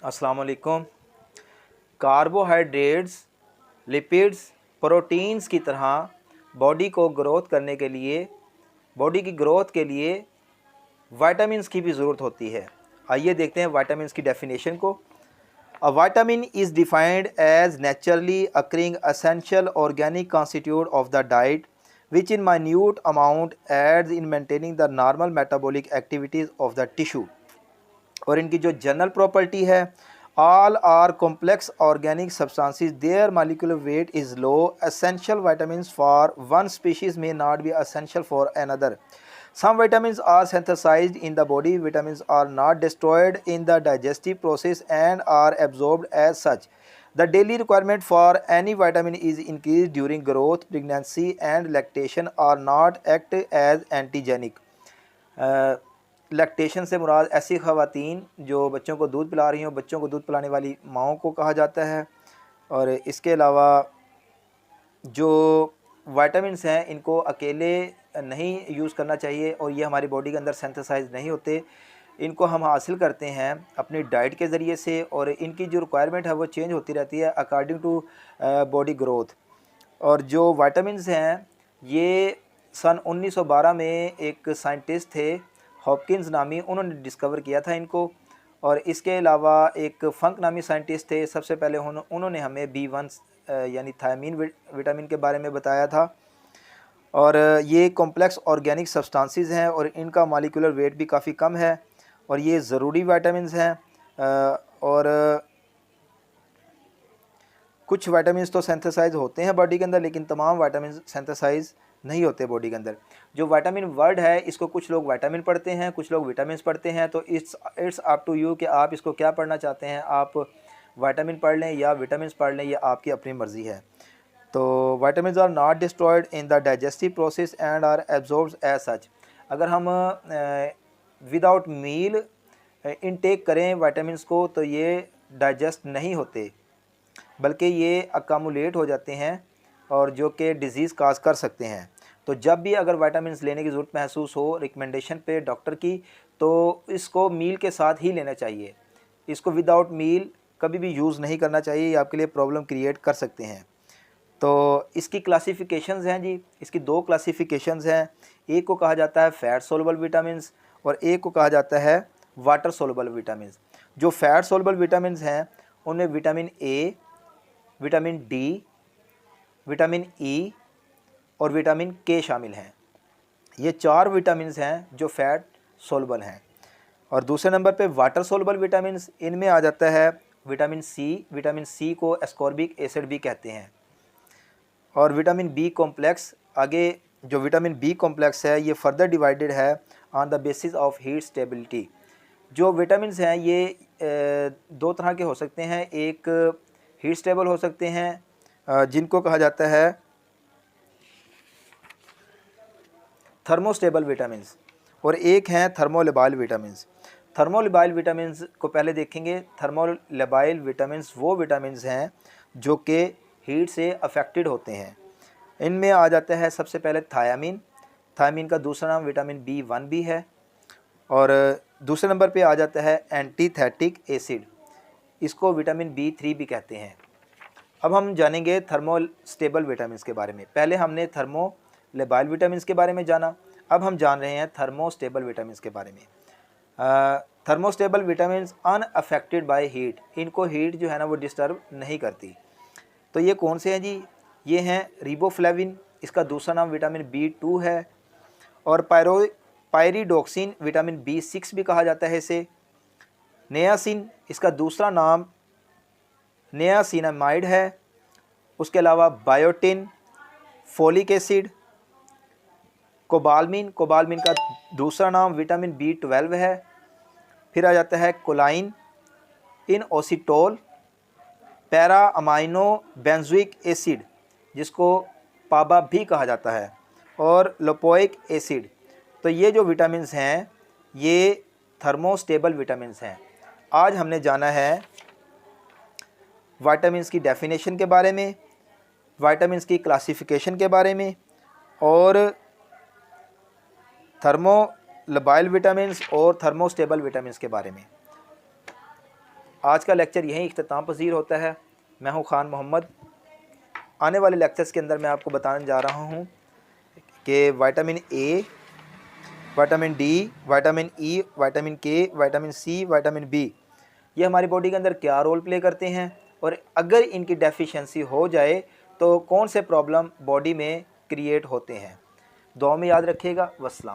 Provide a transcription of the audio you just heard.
अस्सलाम वालेकुम। Carbohydrates, lipids, proteins की तरह बॉडी को ग्रोथ करने के लिए, बॉडी की ग्रोथ के लिए विटामिन्स की भी ज़रूरत होती है। आइए देखते हैं विटामिन्स की डेफिनेशन को। A vitamin is defined as naturally occurring essential organic constitute of the diet which in minute amount aids in maintaining the normal metabolic activities of the tissue. और इनकी जो जनरल प्रॉपर्टी है, all are complex organic substances their molecular weight is low, essential vitamins for one species may not be essential for another. Some vitamins are synthesized in the body. Vitamins are not destroyed in the digestive process and are absorbed as such. The daily requirement for any vitamin is increased during growth, pregnancy and lactation or not act as antigenic. Lactation से मुराद ऐसी ख़वातीन जो बच्चों को दूध पिला रही हों, बच्चों को दूध पिलाने वाली माँओं को कहा जाता है। और इसके अलावा जो विटामिन्स हैं इनको अकेले नहीं यूज़ करना चाहिए और ये हमारी बॉडी के अंदर सिंथेसाइज नहीं होते। इनको हम हासिल करते हैं अपनी डाइट के ज़रिए से और इनकी जो रिक्वायरमेंट है वो चेंज होती रहती है अकॉर्डिंग टू बॉडी ग्रोथ। और जो विटामिन्स हैं ये सन 1912 में एक साइंटिस्ट थे हॉपकिंस नामी, उन्होंने डिस्कवर किया था इनको। और इसके अलावा एक फंक नामी साइंटिस्ट थे, सबसे पहले उन्होंने हमें B1 यानी थायमीन विटामिन के बारे में बताया था। और ये कॉम्प्लेक्स ऑर्गेनिक सब्सटेंसेस हैं और इनका मॉलिक्यूलर वेट भी काफ़ी कम है और ये ज़रूरी विटामिन्स हैं। और कुछ विटामिन्स तो सिंथेसाइज होते हैं बॉडी के अंदर, लेकिन तमाम विटामिन्स सिंथेसाइज नहीं होते बॉडी के अंदर। जो विटामिन वर्ड है इसको कुछ लोग विटामिन पढ़ते हैं, कुछ लोग विटामिन्स पढ़ते हैं। तो इट्स अप टू यू कि आप इसको क्या पढ़ना चाहते हैं, आप विटामिन पढ़ लें या विटामिन्स पढ़ लें, ये आपकी अपनी मर्ज़ी है। तो vitamins are not destroyed in the digestive process and are absorbed as such. अगर हम विदाउट मील इनटेक करें विटामिन्स को तो ये डाइजेस्ट नहीं होते, बल्कि ये अकामुलेट हो जाते हैं और जो कि डिज़ीज़ काज कर सकते हैं। तो जब भी अगर विटामिन्स लेने की ज़रूरत महसूस हो रिकमेंडेशन पे डॉक्टर की, तो इसको मील के साथ ही लेना चाहिए। इसको विदाउट मील कभी भी यूज़ नहीं करना चाहिए, ये आपके लिए प्रॉब्लम क्रिएट कर सकते हैं। तो इसकी क्लासिफिकेशंस हैं जी, इसकी दो क्लासिफिकेशंस हैं। एक को कहा जाता है फ़ैट सोलबल विटामिन्स और एक को कहा जाता है वाटर सोलबल विटामिन्स। जो फ़ैट सोलबल विटामिन्स हैं उनमें vitamin A, vitamin D, vitamin E और विटामिन के शामिल हैं। ये चार विटामिन्स हैं जो फ़ैट सोलबल हैं। और दूसरे नंबर पे वाटर सोलबल विटामिन्स, इनमें आ जाता है विटामिन सी। विटामिन सी को एस्कॉर्बिक एसिड भी कहते हैं। और विटामिन बी कॉम्प्लेक्स, आगे जो विटामिन बी कॉम्प्लेक्स है ये फर्दर डिवाइडेड है on the basis of heat stability. जो विटामिन्स हैं ये दो तरह के हो सकते हैं। एक हीट स्टेबल हो सकते हैं जिनको कहा जाता है थर्मोस्टेबल विटामिन्स, और एक हैं थर्मोलिबाइल विटामिन्स। थर्मोलिबाइल विटामिन्स को पहले देखेंगे। थर्मोलिबाइल विटामिन्स वो विटामिन्स हैं जो कि हीट से अफेक्टेड होते हैं। इनमें आ जाता है सबसे पहले थायामीन। थायामीन का दूसरा नाम विटामिन B1 भी है। और दूसरे नंबर पे आ जाता है एंटीथेटिक एसिड, इसको विटामिन B3 भी कहते हैं। अब हम जानेंगे थर्मोस्टेबल विटामिन्स के बारे में। पहले हमने थर्मोलिबाइल विटामिन्स के बारे में जाना, अब हम जान रहे हैं थर्मोस्टेबल विटामिन्स के बारे में। Thermostable vitamins unaffected by heat, इनको हीट जो है ना वो डिस्टर्ब नहीं करती। तो ये कौन से हैं जी? ये हैं रिबोफ्लेविन, इसका दूसरा नाम विटामिन B2 है। और पायरिडोक्सिन, विटामिन B6 भी कहा जाता है इसे। नियासिन, इसका दूसरा नाम नियासिनामाइड है। उसके अलावा biotin, folic acid, cobalamin, cobalamin का दूसरा नाम विटामिन B12 है। फिर आ जाता है choline, inositol, para amino benzoic acid जिसको पाबा भी कहा जाता है, और लिपोइक एसिड। तो ये जो विटामिन्स हैं ये थर्मोस्टेबल विटामिन्स हैं। आज हमने जाना है विटामिन्स की डेफिनेशन के बारे में, विटामिन्स की क्लासिफिकेशन के बारे में, और थर्मोलिबाइल विटामिन्स और थर्मोस्टेबल विटामिन्स के बारे में। आज का लेक्चर यहीं इख्तिताम पज़ीर होता है। मैं हूँ खान मोहम्मद। आने वाले लेक्चर्स के अंदर मैं आपको बताने जा रहा हूँ कि vitamin A, vitamin D, vitamin E, vitamin के, विटामिन सी, विटामिन बी ये हमारी बॉडी के अंदर क्या रोल प्ले करते हैं, और अगर इनकी डेफिशिएंसी हो जाए तो कौन से प्रॉब्लम बॉडी में क्रिएट होते हैं। दुआ में याद रखिएगा। वस्सलाम।